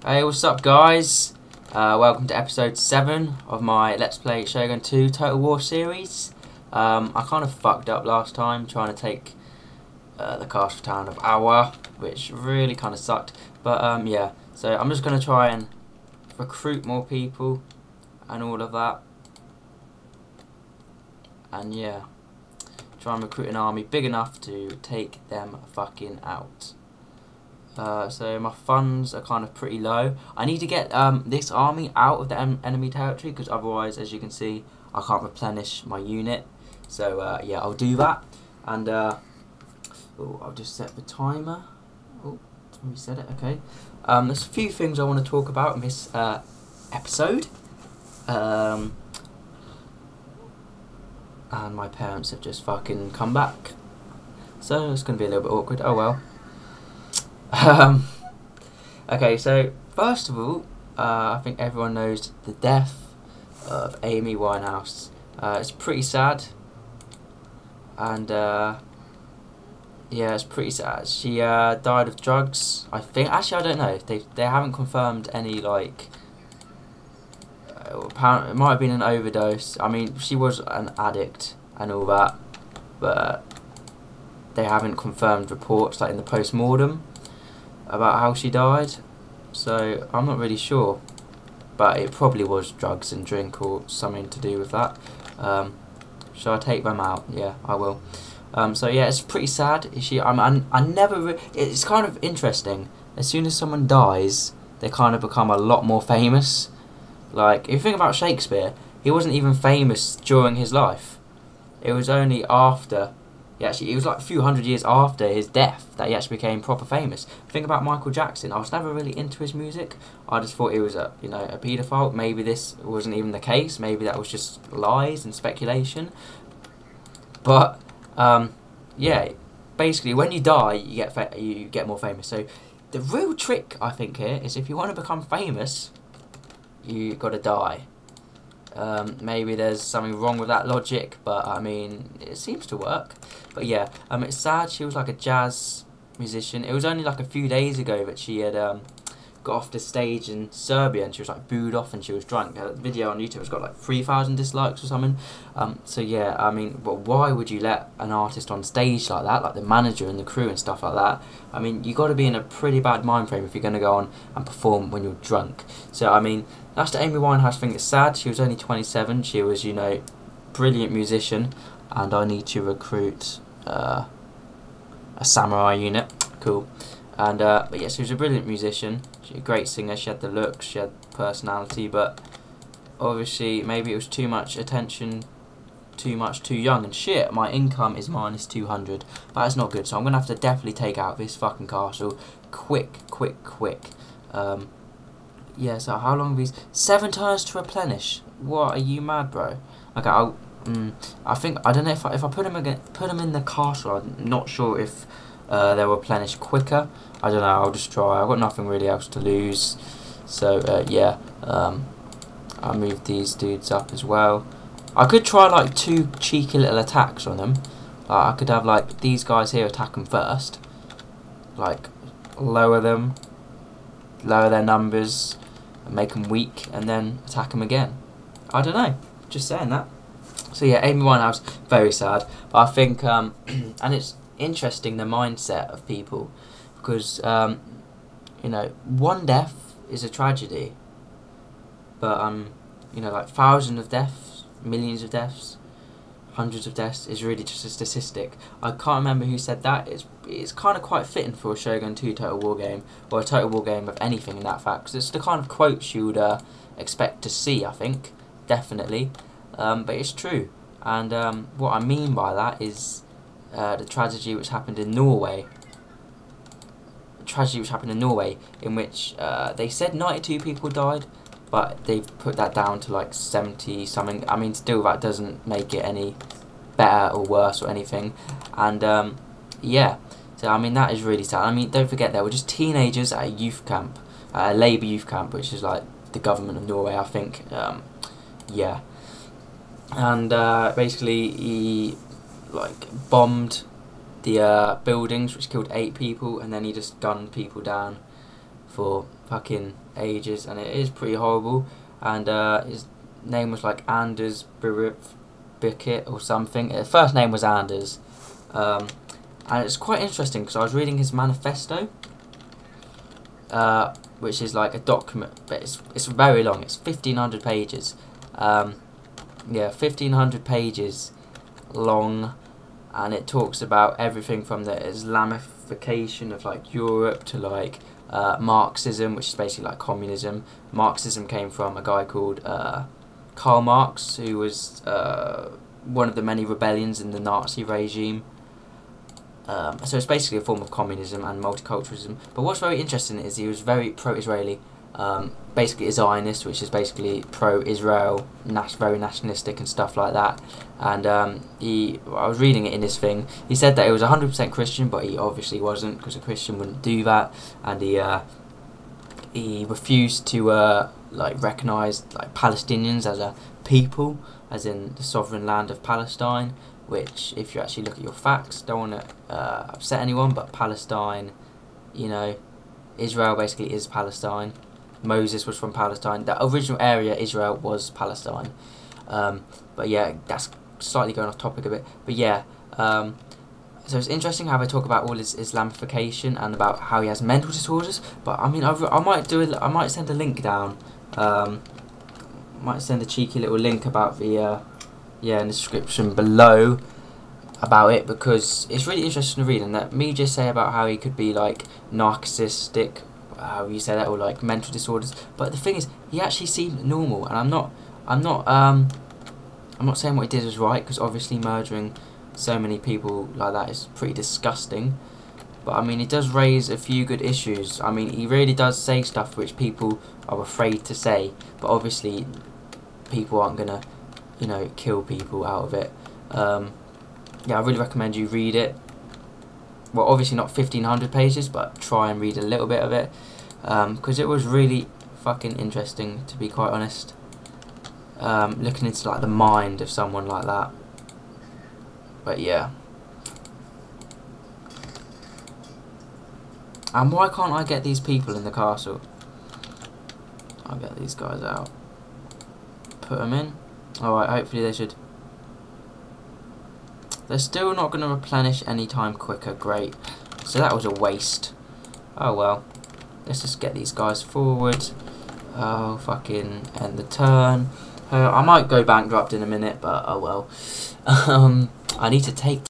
Hey, what's up, guys? Welcome to episode 7 of my Let's Play Shogun 2 Total War series. I kind of fucked up last time trying to take the castle town of Awa, which really kind of sucked. But yeah, so I'm just going to try and recruit more people and all of that. And yeah, try and recruit an army big enough to take them fucking out. So my funds are kind of pretty low. I need to get this army out of the enemy territory, because otherwise, as you can see, I can't replenish my unit. So yeah, I'll do that. And I'll just set the timer. Oh, reset it. Okay. There's a few things I want to talk about in this episode. And my parents have just fucking come back, so it's going to be a little bit awkward. Oh well. Okay, so first of all, I think everyone knows the death of Amy Winehouse. It's pretty sad, and yeah, it's pretty sad. She died of drugs, I think. Actually, I don't know. They haven't confirmed any, like. Apparently, it might have been an overdose. I mean, she was an addict and all that, but they haven't confirmed reports like in the post-mortem about how she died, so I'm not really sure, but it probably was drugs and drink or something to do with that. Shall I take them out? Yeah, I will. So yeah, it's pretty sad. I never. It's kind of interesting. As soon as someone dies, they kind of become a lot more famous. Like, if you think about Shakespeare, he wasn't even famous during his life. It was only after. It was like a few hundred years after his death that he actually became proper famous. Think about Michael Jackson. I was never really into his music. I just thought he was a paedophile. Maybe this wasn't even the case. Maybe that was just lies and speculation. But yeah, basically when you die, you get more famous. So the real trick, I think, here is if you want to become famous, you got to die. Maybe there's something wrong with that logic, but I mean, it seems to work. But yeah, it's sad. She was like a jazz musician. It was only like a few days ago that she had got off the stage in Serbia, and she was like booed off and she was drunk. The video on YouTube has got like 3,000 dislikes or something. So yeah, I mean, but why would you let an artist on stage like that, like the manager and the crew and stuff like that? I mean, you got to be in a pretty bad mind frame if you're going to go on and perform when you're drunk. So I mean, that's the Amy Winehouse thing. It's sad. She was only 27. She was, brilliant musician, and I need to recruit a samurai unit. Cool. And but yeah, she was a brilliant musician. She was a great singer. She had the looks. She had personality. But obviously, maybe it was too much attention, too young. And shit, my income is minus 200. That's not good. So I'm gonna have to definitely take out this fucking castle, quick. Yeah, so how long are these? 7 turns to replenish. What, are you mad, bro? Okay, I think, I don't know if I put them in the castle. I'm not sure if they'll replenish quicker. I don't know. I'll just try. I've got nothing really else to lose. So yeah, I'll move these dudes up as well. I could try like 2 cheeky little attacks on them. I could have like these guys here attack them first, like lower their numbers, make them weak, and then attack them again. I don't know, just saying that. So yeah, Amy Winehouse, very sad. But I think, and it's interesting the mindset of people, because one death is a tragedy, but like thousands of deaths, millions of deaths, hundreds of deaths is really just a statistic. I can't remember who said that. It's kind of quite fitting for a Shogun 2 Total War game, or a Total War game of anything in that fact, because it's the kind of quotes you would expect to see, I think, definitely. But it's true, and what I mean by that is the tragedy which happened in Norway. In which they said 92 people died, but they've put that down to like 70 something. I mean, still that doesn't make it any better or worse or anything. And yeah, so I mean, that is really sad. I mean, don't forget, they were just teenagers at a youth camp, a Labour youth camp, which is like the government of Norway, I think. Yeah, and basically he like bombed the buildings, which killed 8 people, and then he just gunned people down for fucking ages, and it is pretty horrible. And his name was like Anders Behring or something. His first name was Anders, and it's quite interesting because I was reading his manifesto, which is like a document, but it's very long. It's 1,500 pages. Yeah, 1,500 pages long, and it talks about everything from the Islamification of like Europe to like Marxism, which is basically like communism. Marxism came from a guy called Karl Marx, who was one of the many rebellions in the Nazi regime. So it's basically a form of communism and multiculturalism. But what's very interesting is he was very pro-Israeli, basically a Zionist, which is basically pro-Israel, very nationalistic and stuff like that. And I was reading it in this thing. He said that it was 100% Christian, but he obviously wasn't, because a Christian wouldn't do that. And he refused to like recognise like Palestinians as a people, as in the sovereign land of Palestine. Which, if you actually look at your facts, don't want to upset anyone, but Palestine, you know, Israel basically is Palestine. Moses was from Palestine. The original area, Israel, was Palestine. But yeah, that's slightly going off topic a bit. But yeah, so it's interesting how they talk about all his Islamification and about how he has mental disorders. But I mean, I might send a link down. Might send a cheeky little link about the in the description below about it, because it's really interesting to read. And that me just say about how he could be like narcissistic, how you say that, or like mental disorders. But the thing is, he actually seemed normal, and I'm not saying what he did was right, because obviously murdering so many people like that is pretty disgusting. But I mean, it does raise a few good issues. I mean, he really does say stuff which people are afraid to say, but obviously people aren't gonna, you know, kill people out of it. Yeah, I really recommend you read it. Well, obviously not 1,500 pages, but try and read a little bit of it, because it was really fucking interesting, to be quite honest. Looking into like the mind of someone like that. But yeah. And why can't I get these people in the castle? I'll get these guys out. Put them in. Alright, hopefully they should. They're still not going to replenish any time quicker. Great. So that was a waste. Oh well. Let's just get these guys forward. Oh, fucking end the turn. I might go bankrupt in a minute, but oh well. I need to take